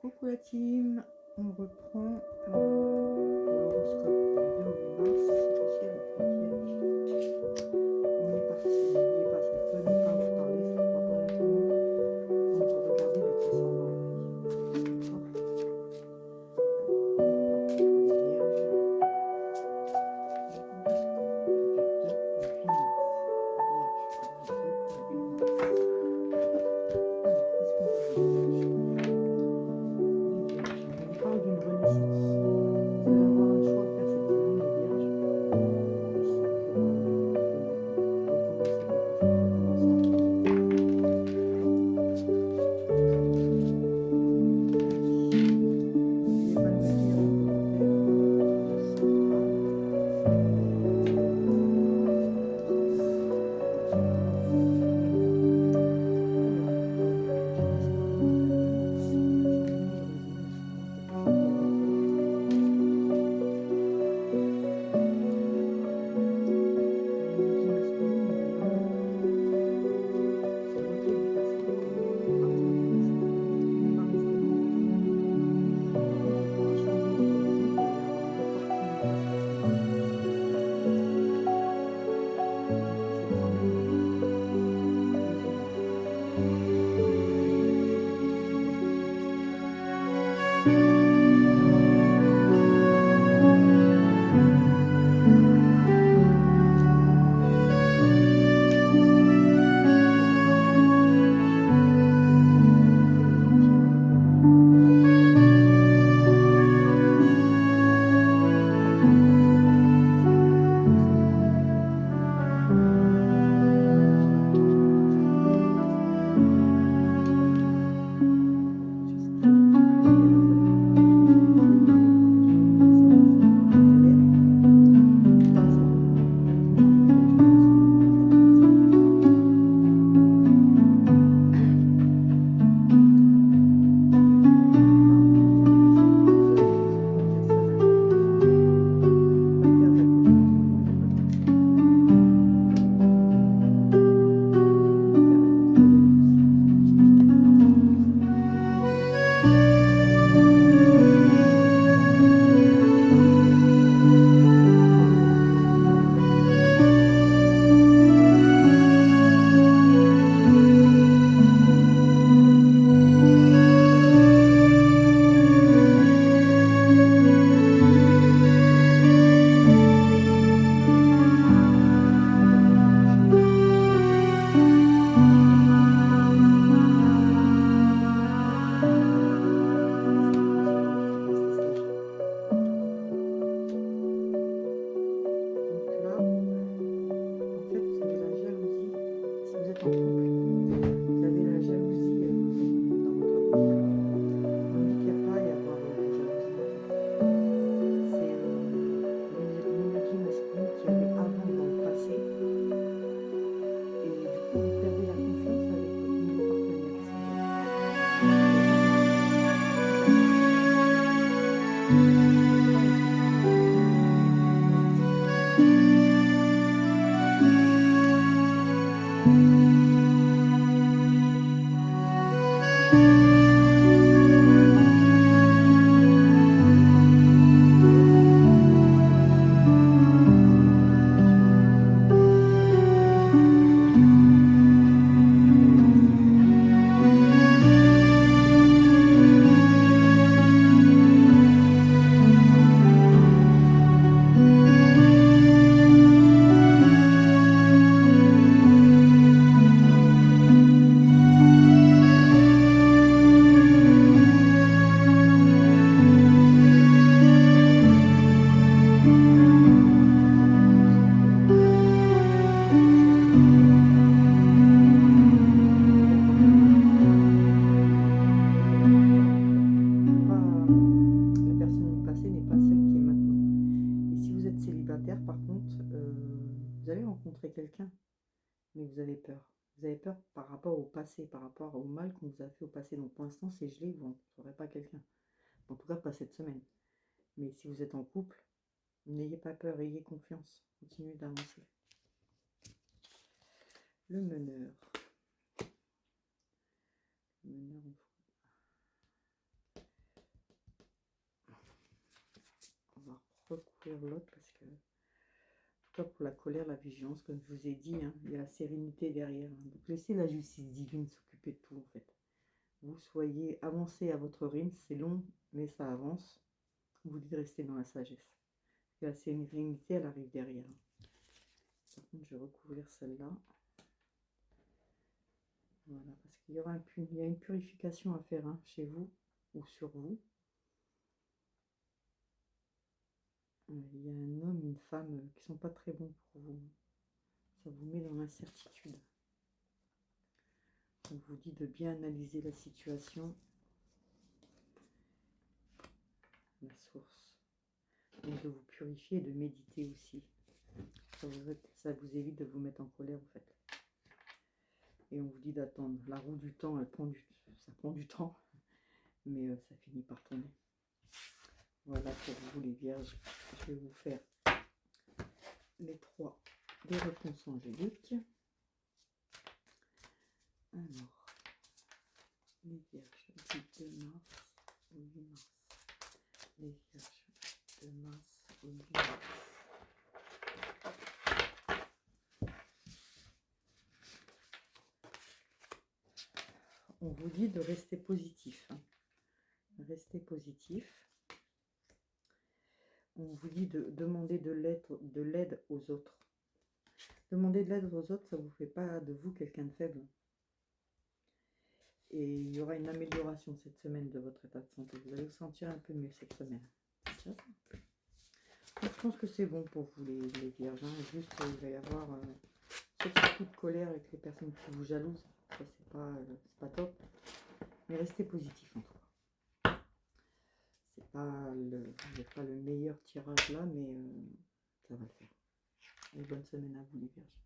Coucou la team, on reprend l'horoscope du 2 au 8 mars, associé avec le Vierge. On est parti, n'oubliez pas, ça peut ne pas vous parler, ça ne pourra pas à tout le monde. On peut regarder votre ascendant aussi. D'accord. On est parti pour les Vierges. L'horoscope du 2 au 8 mars. Vierge, du 2 au 8 mars. Alors, qu'est-ce qu'on dit les Vierges? Les Vierges, on vous parle d'une renaissance. Vous allez avoir un choix à faire cette semaine, les Vierges. Et c'est pour recommencer quelque chose, recommencer un projet. N'oubliez pas de me dire en commentaire le central. Alors, j'ai une numérosine en ce moment, quelque chose de heureux. L'énergie masculine de l'amour, c'est le reflet du passé. Faites partir du passé. Ne pas rester dans le passé. Vous êtes pour un changement d'horizon, vous allez avoir l'opportunité cette semaine. Donc cette semaine est géniale. Vous allez réussir vos objectifs. On fait les gentils maintenant. Je vais vous conseiller tout ce qui est lié à la colère. Attention aux personnes qui sont en colère. Dites-moi pourquoi je pense que vous êtes comme ça. On parle d'une personne trop jeune qui se prend une personne âgée. Il ne faut pas perdre la copie en ce moment, il n'y a pas de raison. On peut faire un nettoyage aussi. Regardez le danger, soyez vigilants, faites attention. Faites attention. Restez vigilant, restez sage. Donc là, en fait, vous avez la jalousie. Si vous êtes en couple, vous avez la jalousie dans votre couple. On ne dit qu'il n'y a pas à y avoir de jalousie en fait. C'est l'énergie masculine qu'il y avait avant dans le passé. Et du coup, vous perdez la confiance avec votre nouveau partenaire. Il n'y a pas de confiance. Il n'y a pas de confiance. Il ne faut pas rester dans la peur. Avancez. Restez vigilant. Parce qu'il peut y avoir des choses incroyables. Restez vigilant et focus. Restez focus. Restez concentré. Vous semblez vouloir quelque chose de nouveau. Il y a beaucoup d'énergie en fait. C'est pas la personne du passé n'est pas celle qui est maintenant. Et si vous êtes célibataire, par contre, vous allez rencontrer quelqu'un, mais vous avez peur. Vous avez peur par rapport au passé, par rapport au mal qu'on vous a fait au passé. Donc pour l'instant, c'est gelé, vous ne rencontrerez pas quelqu'un. En tout cas, pas cette semaine. Mais si vous êtes en couple, n'ayez pas peur, ayez confiance. Continuez d'avancer. Le meneur. Le meneur en détruire l'autre parce que, en tout cas pour la colère, la vigilance, comme je vous ai dit, hein, il y a la sérénité derrière. Hein. Donc laissez la justice divine s'occuper de tout en fait. Vous soyez avancé à votre rythme, c'est long, mais ça avance. Vous dites rester dans la sagesse. Et la sérénité, elle arrive derrière. Par contre, je vais recouvrir celle-là. Voilà, parce qu'il y aura il y a une purification à faire hein, chez vous ou sur vous. Il y a un homme, une femme qui ne sont pas très bons pour vous. Ça vous met dans l'incertitude. On vous dit de bien analyser la situation, la source, et de vous purifier et de méditer aussi. Ça vous évite de vous mettre en colère, en fait. Et on vous dit d'attendre. La roue du temps, ça prend du temps, mais ça finit par tourner. Voilà pour vous les vierges. Je vais vous faire les 3 des réponses angéliques. Alors, les vierges du 2 mars au 8 mars. Les vierges de mars au 8 mars. On vous dit de rester positif. Hein. Restez positif. On vous dit de demander de l'aide aux autres. Demander de l'aide aux autres, ça ne vous fait pas de vous quelqu'un de faible. Et il y aura une amélioration cette semaine de votre état de santé. Vous allez vous sentir un peu mieux cette semaine. Donc, je pense que c'est bon pour vous les vierges. Hein. Juste, il va y avoir ce petit coup de colère avec les personnes qui vous jalousent. Ça, c'est pas top. Mais restez positif en tout cas. C'est pas le meilleur tirage là, mais ça va le faire. Et bonne semaine à vous les vierges.